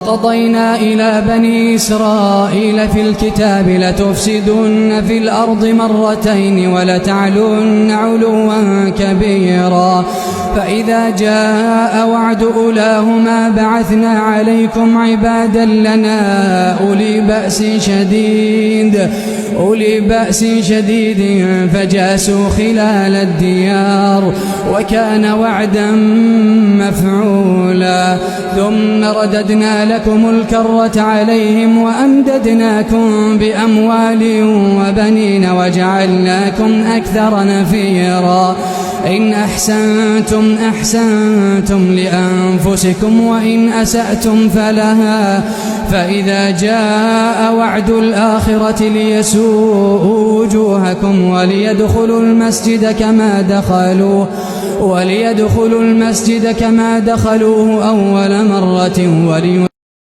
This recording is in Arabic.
قضينا إلى بني إسرائيل في الكتاب لتفسدن في الأرض مرتين ولتعلن علوا كبيرا فإذا جاء وعد أولاهما بعثنا عليكم عبادا لنا أولي بأس شديد فجاسوا خلال الديار وكان وعدا مفعولا ثم رددنا لكم الكرة عليهم وأمددناكم بأموال وبنين وجعلناكم أكثر نفيرا إن أحسنتم لأنفسكم وإن أسأتم فلها فإذا جاء وعد الآخرة ليسوءوا وجوهكم وليدخلوا المسجد كما دخلوه أول مرة